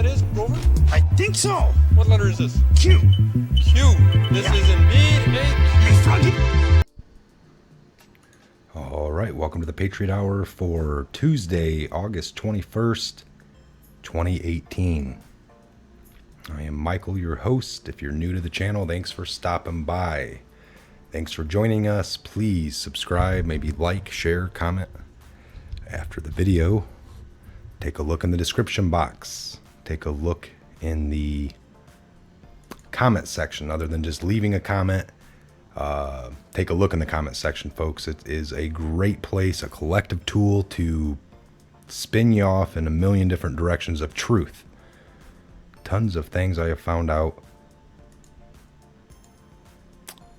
that is, Grover? I think so. What letter is this? Q. Q. This is indeed a Q. All right, welcome to the Patriot Hour for Tuesday, August 21st, 2018. I am Michael, your host. If you're new to the channel, thanks for stopping by. Thanks for joining us. Please subscribe, maybe like, share, comment. After the video, take a look in the description box. Take a look in the comment section. Other than just leaving a comment, take a look in the comment section, folks. It is a great place, a collective tool to spin you off in a million different directions of truth. Tons of things I have found out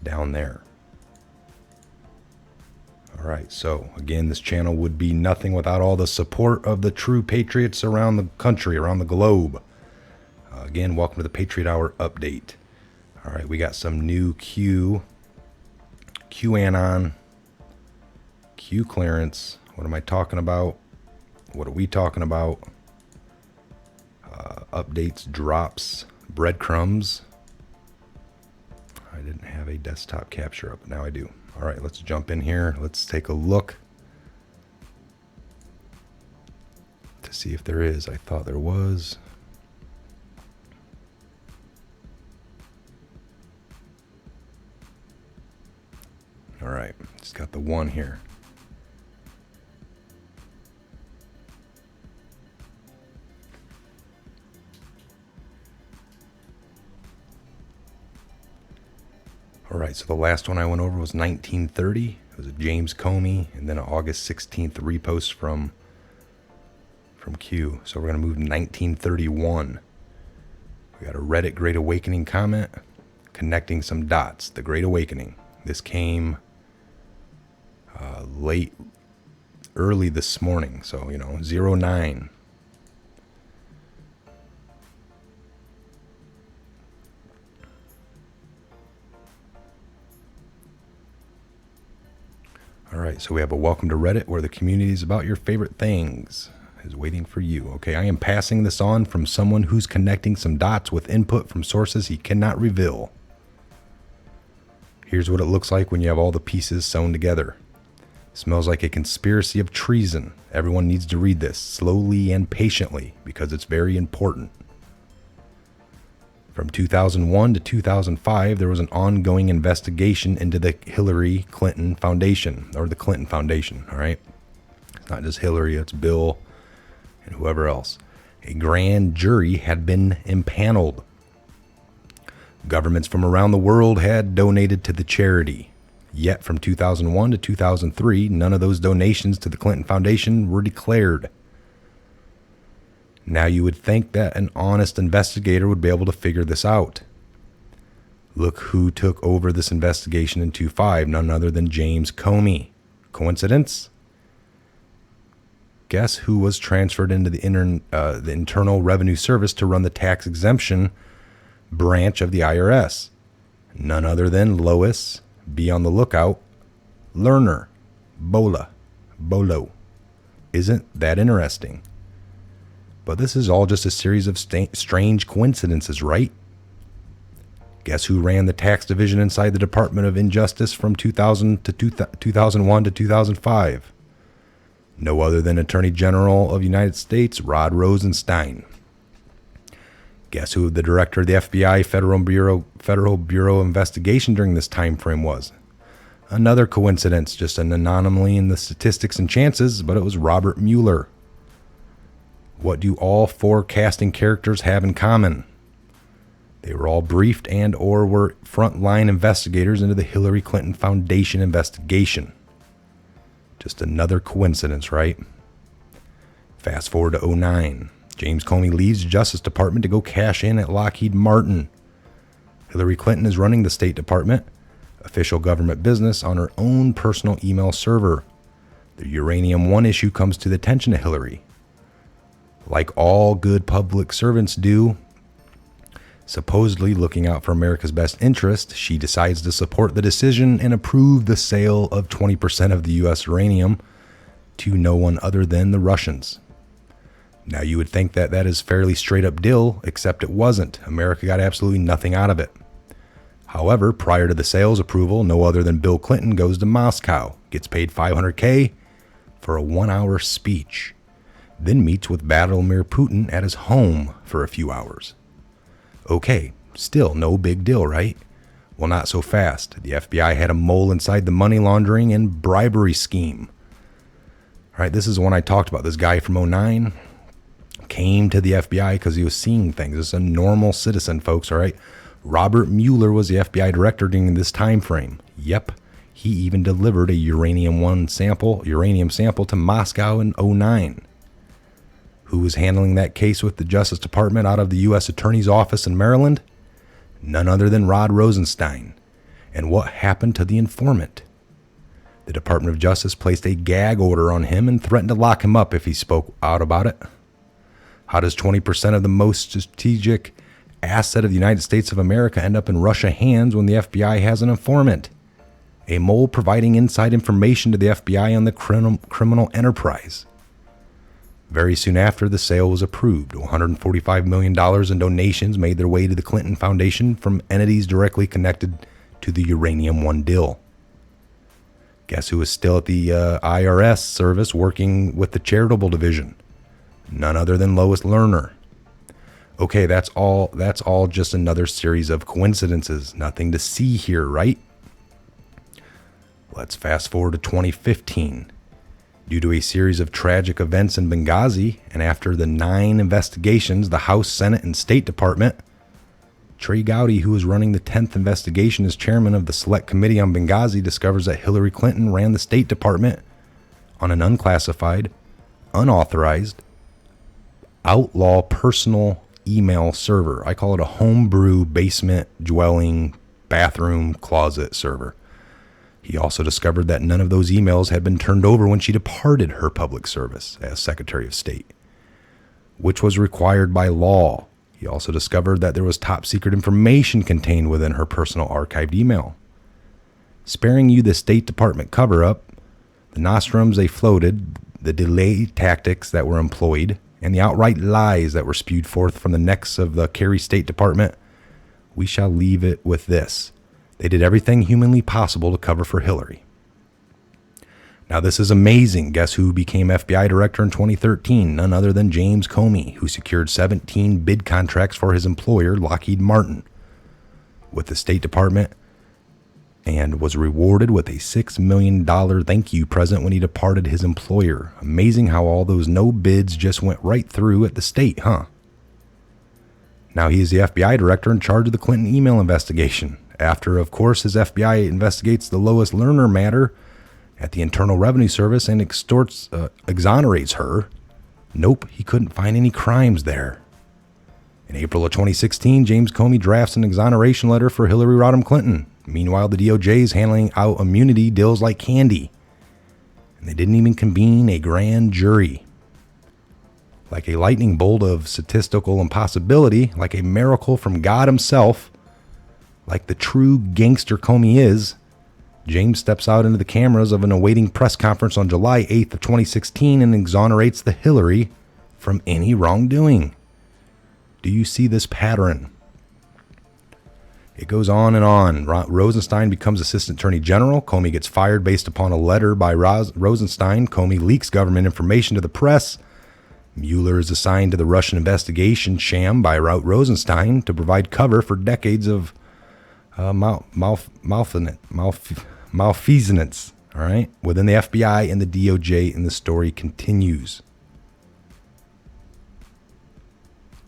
down there. All right, so again, this channel would be nothing without all the support of the true patriots around the country, around the globe. Again, welcome to the Patriot Hour update. All right, we got some new QAnon, Q clearance. What am I talking about? What are we talking about? Updates, drops, breadcrumbs. I didn't have a desktop capture up, but now I do. All right, let's jump in here. Let's take a look to see if there is. I thought there was. All right, just got the one here. All right, so the last one I went over was 1930. It was a James Comey, and then an August 16th repost from Q. So we're going to move to 1931. We got a Reddit Great Awakening comment connecting some dots. The Great Awakening. This came early this morning. So, 09. All right, so we have a welcome to Reddit where the community is about your favorite things is waiting for you. Okay, I am passing this on from someone who's connecting some dots with input from sources he cannot reveal. Here's what it looks like when you have all the pieces sewn together. Smells like a conspiracy of treason. Everyone needs to read this slowly and patiently because it's very important. From 2001 to 2005, there was an ongoing investigation into the Hillary Clinton Foundation, or the Clinton Foundation, all right? It's not just Hillary, it's Bill and whoever else. A grand jury had been impaneled. Governments from around the world had donated to the charity. Yet from 2001 to 2003, none of those donations to the Clinton Foundation were declared. Now you would think that an honest investigator would be able to figure this out. Look who took over this investigation in 2005, none other than James Comey. Coincidence? Guess who was transferred into the Internal Revenue Service to run the tax exemption branch of the IRS? None other than Lois, be on the lookout, Lerner, Bolo. Isn't that interesting? But this is all just a series of strange coincidences, right? Guess who ran the tax division inside the Department of Injustice from 2000 to 2001 to 2005? No other than Attorney General of the United States, Rod Rosenstein. Guess who the director of the FBI Federal Bureau of Investigation during this time frame was? Another coincidence, just an anomaly in the statistics and chances, but it was Robert Mueller. What do all four casting characters have in common? They were all briefed and or were frontline investigators into the Hillary Clinton Foundation investigation. Just another coincidence, right? Fast forward to 2009. James Comey leaves the Justice Department to go cash in at Lockheed Martin. Hillary Clinton is running the State Department, official government business, on her own personal email server. The Uranium One issue comes to the attention of Hillary. Like all good public servants do, supposedly looking out for America's best interest, she decides to support the decision and approve the sale of 20% of the U.S. uranium to no one other than the Russians. Now, you would think that that is fairly straight up deal, except it wasn't. America got absolutely nothing out of it. However, prior to the sales approval, no other than Bill Clinton goes to Moscow, gets paid $500K for a 1-hour speech, then meets with Vladimir Putin at his home for a few hours. Okay, still no big deal, right? Well, not so fast. The FBI had a mole inside the money laundering and bribery scheme. All right, this is one I talked about. This guy from 2009 came to the FBI because he was seeing things. This is a normal citizen, folks, all right? Robert Mueller was the FBI director during this time frame. Yep, he even delivered a uranium sample to Moscow in 2009. Who was handling that case with the Justice Department out of the U.S. Attorney's Office in Maryland? None other than Rod Rosenstein. And what happened to the informant? The Department of Justice placed a gag order on him and threatened to lock him up if he spoke out about it. How does 20% of the most strategic asset of the United States of America end up in Russia hands when the FBI has an informant? A mole providing inside information to the FBI on the criminal enterprise. Very soon after, the sale was approved. $145 million in donations made their way to the Clinton Foundation from entities directly connected to the Uranium One deal. Guess who is still at the IRS service working with the charitable division? None other than Lois Lerner. Okay, that's all just another series of coincidences. Nothing to see here, right? Let's fast forward to 2015. Due to a series of tragic events in Benghazi, and after the 9 investigations, the House, Senate, and State Department, Trey Gowdy, who is running the 10th investigation as chairman of the Select Committee on Benghazi, discovers that Hillary Clinton ran the State Department on an unclassified, unauthorized, outlaw personal email server. I call it a homebrew basement dwelling bathroom closet server. He also discovered that none of those emails had been turned over when she departed her public service as Secretary of State, which was required by law. He also discovered that there was top secret information contained within her personal archived email. Sparing you the State Department cover-up, the nostrums they floated, the delay tactics that were employed, and the outright lies that were spewed forth from the necks of the Kerry State Department, we shall leave it with this. They did everything humanly possible to cover for Hillary. Now, this is amazing. Guess who became FBI director in 2013? None other than James Comey, who secured 17 bid contracts for his employer, Lockheed Martin, with the State Department, and was rewarded with a $6 million thank you present when he departed his employer. Amazing how all those no bids just went right through at the state, huh? Now he is the FBI director in charge of the Clinton email investigation. After, of course, his FBI investigates the Lois Lerner matter at the Internal Revenue Service and exonerates her. Nope, he couldn't find any crimes there. In April of 2016, James Comey drafts an exoneration letter for Hillary Rodham Clinton. Meanwhile, the DOJ is handing out immunity deals like candy. And they didn't even convene a grand jury. Like a lightning bolt of statistical impossibility, like a miracle from God himself, like the true gangster Comey is, James steps out into the cameras of an awaiting press conference on July 8th of 2016 and exonerates the Hillary from any wrongdoing. Do you see this pattern? It goes on and on. Rosenstein becomes Assistant Attorney General. Comey gets fired based upon a letter by Rosenstein. Comey leaks government information to the press. Mueller is assigned to the Russian investigation sham by Rosenstein to provide cover for decades of malfeasance, all right, within the FBI and the DOJ, and the story continues.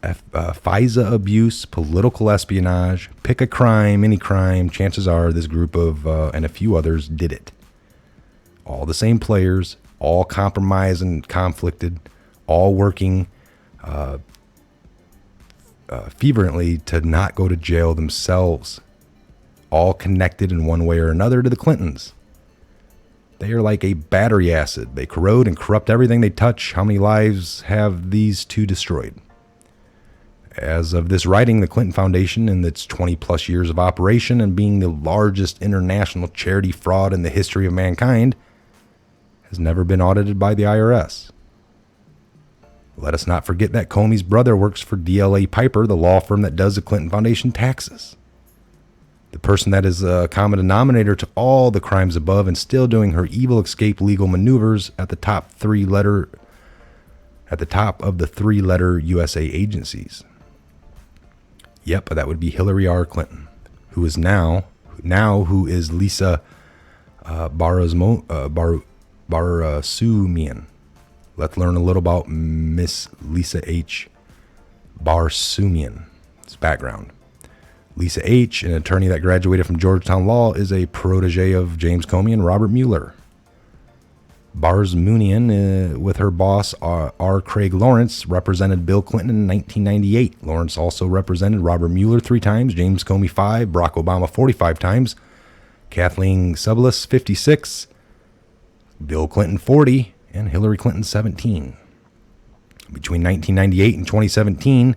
FISA abuse, political espionage, pick a crime, any crime, chances are this group of, and a few others did it. All the same players, all compromised and conflicted, all working fervently to not go to jail themselves. All connected in one way or another to the Clintons. They are like a battery acid. They corrode and corrupt everything they touch. How many lives have these two destroyed? As of this writing, the Clinton Foundation, in its 20-plus years of operation and being the largest international charity fraud in the history of mankind, has never been audited by the IRS. Let us not forget that Comey's brother works for DLA Piper, the law firm that does the Clinton Foundation taxes. The person that is a common denominator to all the crimes above and still doing her evil escape legal maneuvers at the top of the three-letter USA agencies. Yep, that would be Hillary R. Clinton, who is who is Lisa Barasumian. Let's learn a little about Miss Lisa H. Barasumian's background. Lisa H., an attorney that graduated from Georgetown Law, is a protege of James Comey and Robert Mueller. Barasumian, with her boss R. Craig Lawrence, represented Bill Clinton in 1998. Lawrence also represented Robert Mueller 3 times, James Comey 5, Barack Obama 45 times, Kathleen Sebelius 56, Bill Clinton 40, and Hillary Clinton 17. Between 1998 and 2017,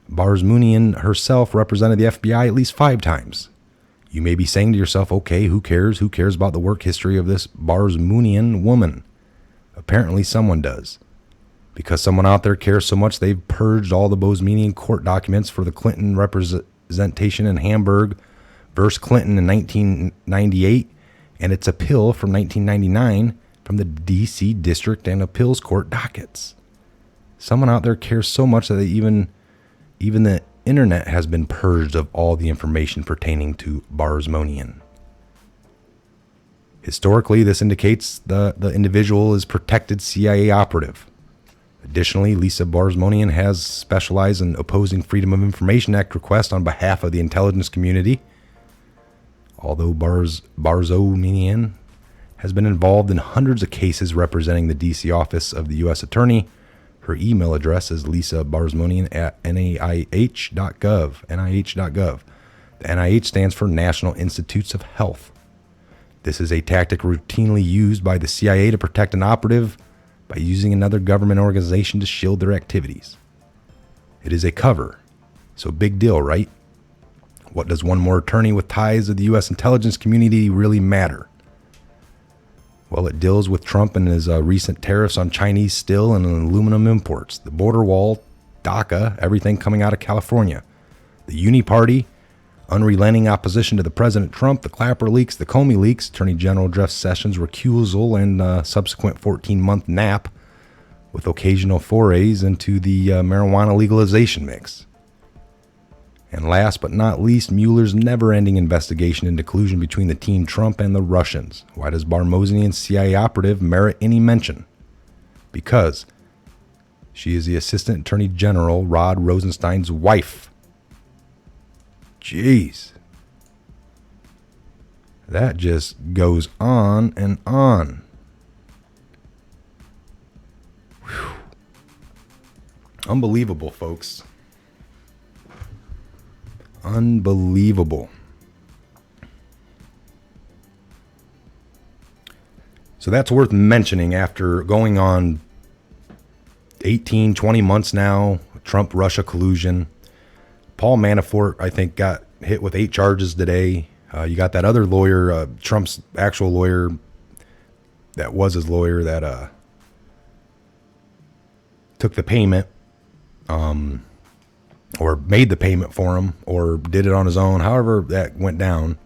Barasumian herself represented the FBI at least 5 times. You may be saying to yourself, okay, who cares? Who cares about the work history of this Barasumian woman? Apparently someone does. Because someone out there cares so much, they've purged all the Barasumian court documents for the Clinton representation in Hamburg versus Clinton in 1998 and its appeal from 1999 from the D.C. District and Appeals Court dockets. Someone out there cares so much that they even the internet has been purged of all the information pertaining to Barasumian. Historically, this indicates the individual is protected CIA operative. Additionally, Lisa Barasumian has specialized in opposing Freedom of Information Act requests on behalf of the intelligence community. Although Barasumian has been involved in hundreds of cases representing the D.C. office of the U.S. Attorney, her email address is lisabarasumian@nih.gov. The NIH stands for National Institutes of Health. This is a tactic routinely used by the CIA to protect an operative by using another government organization to shield their activities. It is a cover, so big deal, right? What does one more attorney with ties to the U.S. intelligence community really matter? Well, it deals with Trump and his recent tariffs on Chinese steel and aluminum imports, the border wall, DACA, everything coming out of California, the Uni Party, unrelenting opposition to the President Trump, the Clapper leaks, the Comey leaks, Attorney General Jeff Sessions' recusal and subsequent 14-month nap with occasional forays into the marijuana legalization mix. And last but not least, Mueller's never-ending investigation into collusion between the Team Trump and the Russians. Why does Barasumian's CIA operative merit any mention? Because she is the Assistant Attorney General Rod Rosenstein's wife. Jeez. That just goes on and on. Whew. Unbelievable, folks. Unbelievable. So that's worth mentioning after going on 18, 20 months now, Trump-Russia collusion. Paul Manafort, I think, got hit with 8 charges today. You got that other lawyer, Trump's actual lawyer, that was his lawyer, that took the payment, or made the payment for him, or did it on his own. However that went down,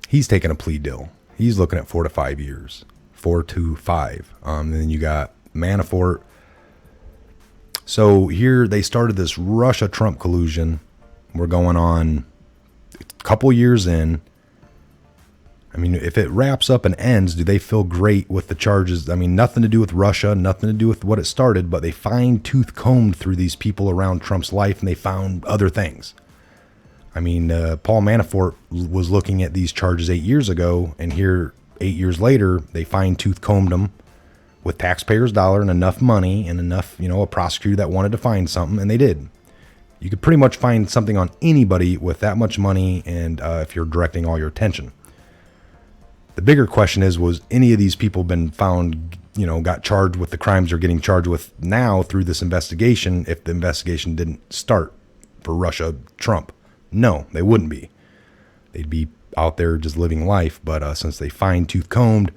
he's taking a plea deal. He's looking at 4 to 5 years, 4 to 5. And then you got Manafort. So here they started this Russia-Trump collusion. We're going on a couple years in. I mean, if it wraps up and ends, do they feel great with the charges? I mean, nothing to do with Russia, nothing to do with what it started, but they fine-tooth combed through these people around Trump's life, and they found other things. I mean, Paul Manafort was looking at these charges 8 years ago, and here, 8 years later, they fine-tooth combed them with taxpayers' dollar and enough money and enough, a prosecutor that wanted to find something, and they did. You could pretty much find something on anybody with that much money, and if you're directing all your attention. The bigger question is, was any of these people been found, got charged with the crimes they're getting charged with now through this investigation if the investigation didn't start for Russia, Trump? No, they wouldn't be. They'd be out there just living life. But since they fine-tooth combed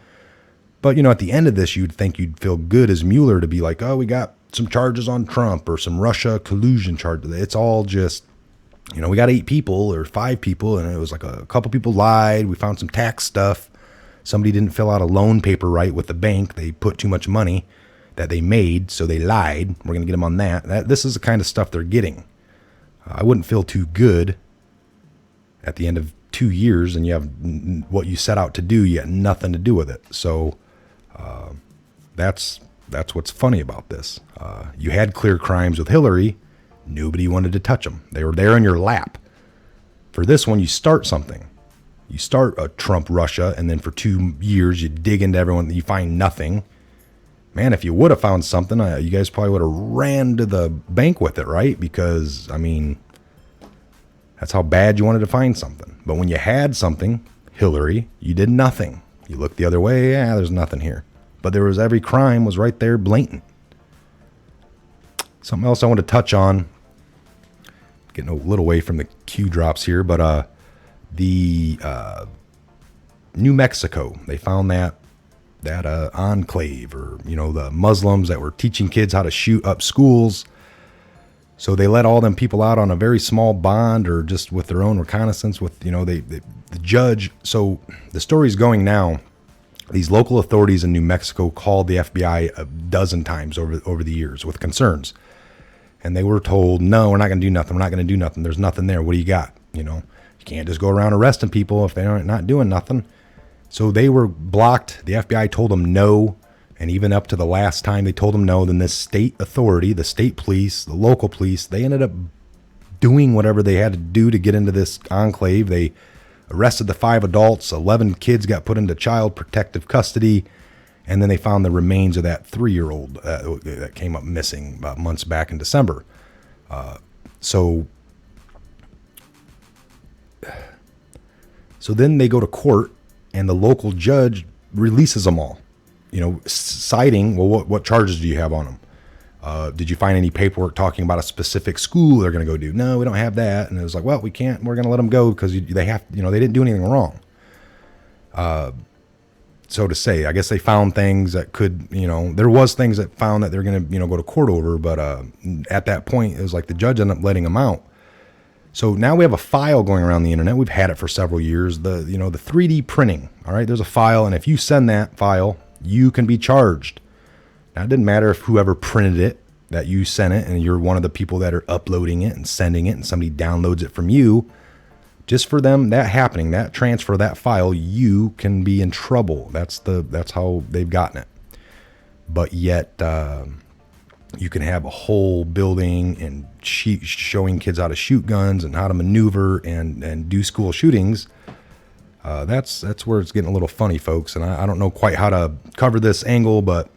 But, at the end of this, you'd think you'd feel good as Mueller to be like, oh, we got some charges on Trump or some Russia collusion charges. It's all just, we got 8 people or 5 people, and it was like a couple people lied. We found some tax stuff. Somebody didn't fill out a loan paper right with the bank. They put too much money that they made, so they lied. We're going to get them on that. This is the kind of stuff they're getting. I wouldn't feel too good at the end of 2 years and you have what you set out to do, you had nothing to do with it. So that's what's funny about this. You had clear crimes with Hillary. Nobody wanted to touch them. They were there in your lap. For this one, you start something. You start a Trump Russia, and then for 2 years, you dig into everyone. You find nothing. Man, if you would have found something, you guys probably would have ran to the bank with it, right? Because, that's how bad you wanted to find something. But when you had something, Hillary, you did nothing. You looked the other way, there's nothing here. But every crime was right there, blatant. Something else I want to touch on, getting a little away from the Q drops here, but the New Mexico, they found that enclave, or the Muslims that were teaching kids how to shoot up schools. So they let all them people out on a very small bond, or just with their own reconnaissance with the judge. So the story's going now. These local authorities in New Mexico called the FBI a dozen times over the years with concerns. And they were told, no, we're not going to do nothing. We're not going to do nothing. There's nothing there. What do you got? You can't just go around arresting people if they're not doing nothing. So they were blocked. The FBI told them no. And even up to the last time they told them no, then this state authority, the state police, the local police, they ended up doing whatever they had to do to get into this enclave. They arrested the 5 adults. 11 kids got put into child protective custody. And then they found the remains of that 3-year-old that came up missing about months back in December. So then they go to court, and the local judge releases them all, citing, well, what charges do you have on them? Did you find any paperwork talking about a specific school they're going to go do? No, we don't have that. And it was like, well, we can't, we're going to let them go because they have, they didn't do anything wrong. So to say, I guess they found things that could, there was things that found that they're going to, go to court over. But at that point, it was like the judge ended up letting them out. So now we have a file going around the internet. We've had it for several years. The 3D printing. All right, there's a file, and if you send that file, you can be charged. Now, it didn't matter if whoever printed it, that you sent it, and you're one of the people that are uploading it and sending it, and somebody downloads it from you. Just for them, that happening, that transfer, that file, you can be in trouble. That's how they've gotten it. But yet, you can have a whole building and showing kids how to shoot guns and how to maneuver and do school shootings. That's where it's getting a little funny, folks. And I don't know quite how to cover this angle, but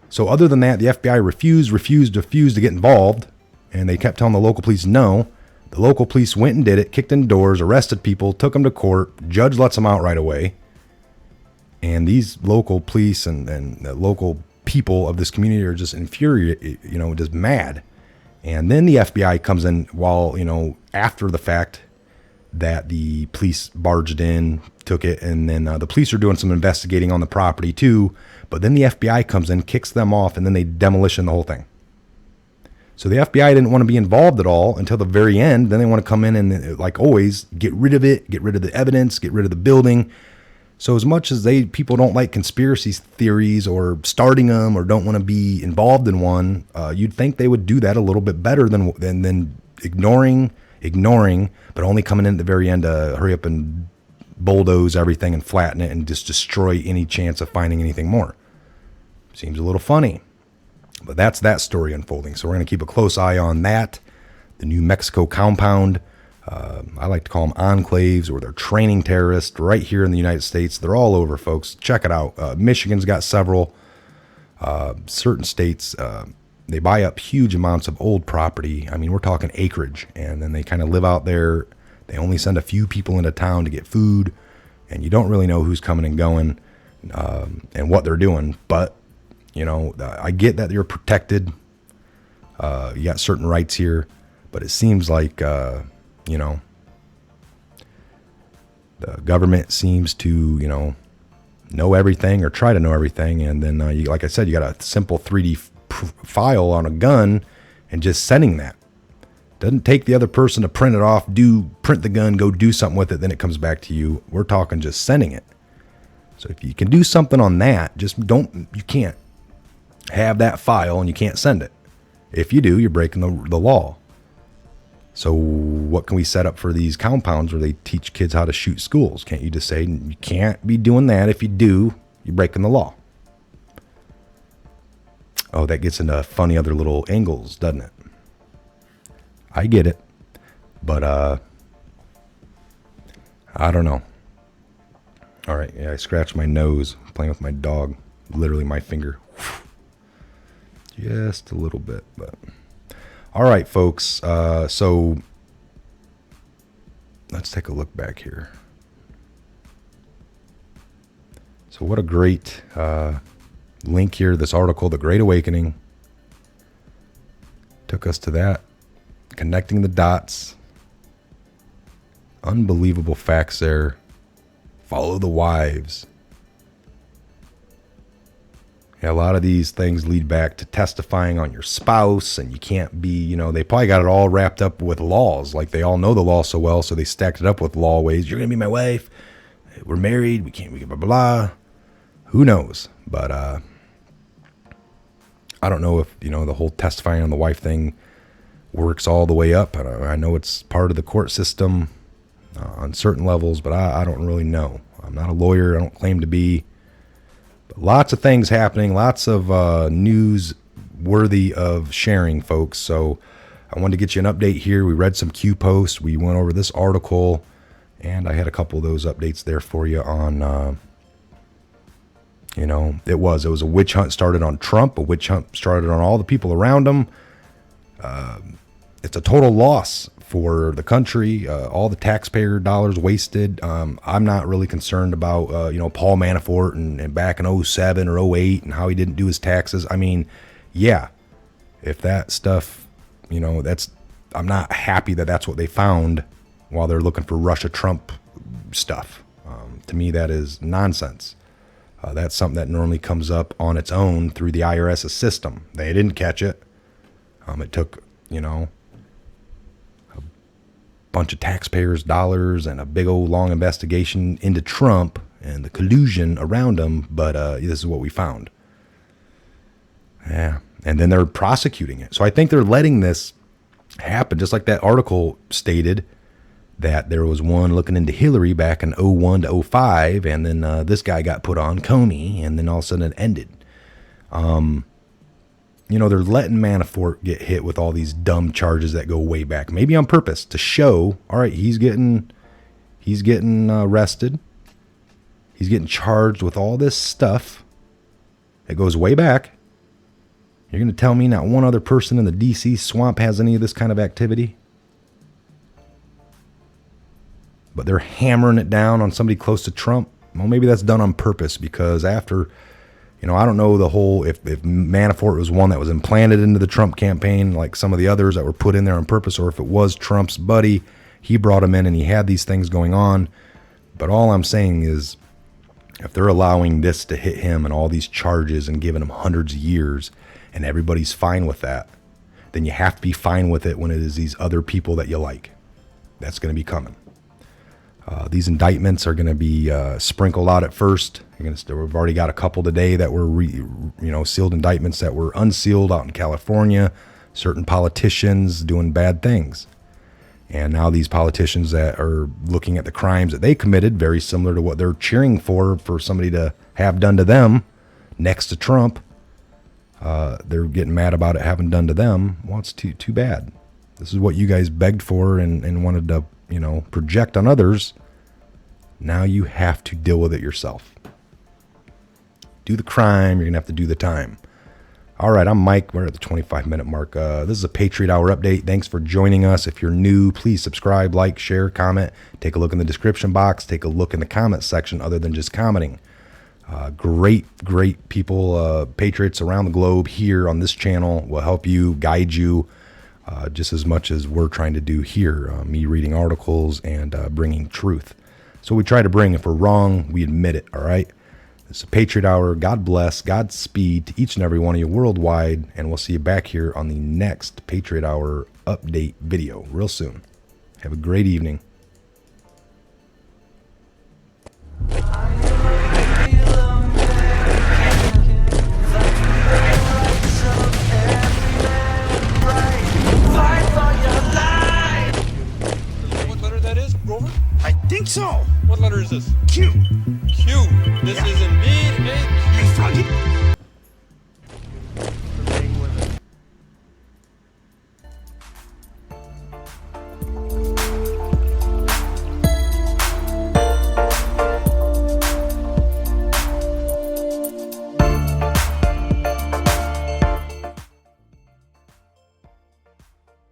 so other than that, the FBI refused to get involved, and they kept telling the local police no. The local police went and did it, kicked in doors, arrested people, took them to court. Judge lets them out right away. And these local police and the local people of this community are just infuriated, just mad. And then the FBI comes in while, after the fact that the police barged in, took it, and then the police are doing some investigating on the property too. But then the FBI comes in, kicks them off, and then they demolition the whole thing. So the FBI didn't want to be involved at all until the very end. Then they want to come in and, like always, get rid of it, get rid of the evidence, get rid of the building. So as much as people don't like conspiracy theories or starting them or don't want to be involved in one, you'd think they would do that a little bit better than ignoring, but only coming in at the very end to hurry up and bulldoze everything and flatten it and just destroy any chance of finding anything more. Seems a little funny. But that's that story unfolding. So we're going to keep a close eye on that. The New Mexico compound. I like to call them enclaves, or they're training terrorists right here in the United States. They're all over, folks. Check it out. Michigan's got several. Certain states, they buy up huge amounts of old property. I mean, we're talking acreage. And then they kind of live out there. They only send a few people into town to get food. And you don't really know who's coming and going and what they're doing. But I get that you're protected. You got certain rights here, but it seems like, the government seems to, know everything or try to know everything. And then, like I said, you got a simple 3D file on a gun and just sending that. Doesn't take the other person to print it off, print the gun, go do something with it, then it comes back to you. We're talking just sending it. So if you can do something on that, you can't have that file and you can't send it. If you do, you're breaking the law. So what can we set up for these compounds where they teach kids how to shoot schools? Can't you just say, you can't be doing that. If you do, you're breaking the law. Oh, that gets into funny other little angles, doesn't it? I get it. But, I don't know. All right. Yeah, I scratched my nose playing with my dog. Literally my finger. Just a little bit, but... All right, folks. So let's take a look back here. So what a great link here. This article, The Great Awakening, took us to that. Connecting the dots. Unbelievable facts there. Follow the wives. Yeah, a lot of these things lead back to testifying on your spouse, and you can't be, they probably got it all wrapped up with laws. Like they all know the law so well, so they stacked it up with law ways. You're going to be my wife. We're married. We can't, blah, blah, blah. Who knows? But I don't know if, the whole testifying on the wife thing works all the way up. I know it's part of the court system on certain levels, but I don't really know. I'm not a lawyer. I don't claim to be. Lots of things happening, lots of news worthy of sharing, folks. So I wanted to get you an update here. We read some Q posts. We went over this article, and I had a couple of those updates there for you on, it was a witch hunt started on Trump. A witch hunt started on all the people around him. It's a total loss for the country, all the taxpayer dollars wasted. I'm not really concerned about, Paul Manafort and back in 07 or 08 and how he didn't do his taxes. I mean, yeah, if that stuff, I'm not happy that that's what they found while they're looking for Russia Trump stuff. To me, that is nonsense. That's something that normally comes up on its own through the IRS system. They didn't catch it. It took, bunch of taxpayers' dollars and a big old long investigation into Trump and the collusion around him, but this is what we found. Yeah, and then they're prosecuting it. So I think they're letting this happen, just like that article stated that there was one looking into Hillary back in 01 to 05, and then this guy got put on, Comey, and then all of a sudden it ended. They're letting Manafort get hit with all these dumb charges that go way back, maybe on purpose to show, all right, he's getting arrested. He's getting charged with all this stuff that goes way back. You're going to tell me not one other person in the DC swamp has any of this kind of activity? But they're hammering it down on somebody close to Trump. Well, maybe that's done on purpose because after... I don't know the whole, if Manafort was one that was implanted into the Trump campaign, like some of the others that were put in there on purpose, or if it was Trump's buddy, he brought him in and he had these things going on. But all I'm saying is, if they're allowing this to hit him and all these charges and giving him hundreds of years, and everybody's fine with that, then you have to be fine with it when it is these other people that you like. That's going to be coming. These indictments are going to be sprinkled out at first. We've already got a couple today that were, sealed indictments that were unsealed out in California. Certain politicians doing bad things. And now these politicians that are looking at the crimes that they committed, very similar to what they're cheering for somebody to have done to them next to Trump. They're getting mad about it having done to them. Well, it's too bad. This is what you guys begged for and wanted to, project on others. Now you have to deal with it yourself. Do the crime, you're going to have to do the time. All right, I'm Mike. We're at the 25-minute mark. This is a Patriot Hour update. Thanks for joining us. If you're new, please subscribe, like, share, comment. Take a look in the description box. Take a look in the comment section other than just commenting. Great people, patriots around the globe here on this channel will help you, guide you, just as much as we're trying to do here. Me reading articles and bringing truth. So we try to bring, if we're wrong, we admit it, all right? This is a Patriot Hour. God bless. Godspeed to each and every one of you worldwide. And we'll see you back here on the next Patriot Hour update video real soon. Have a great evening.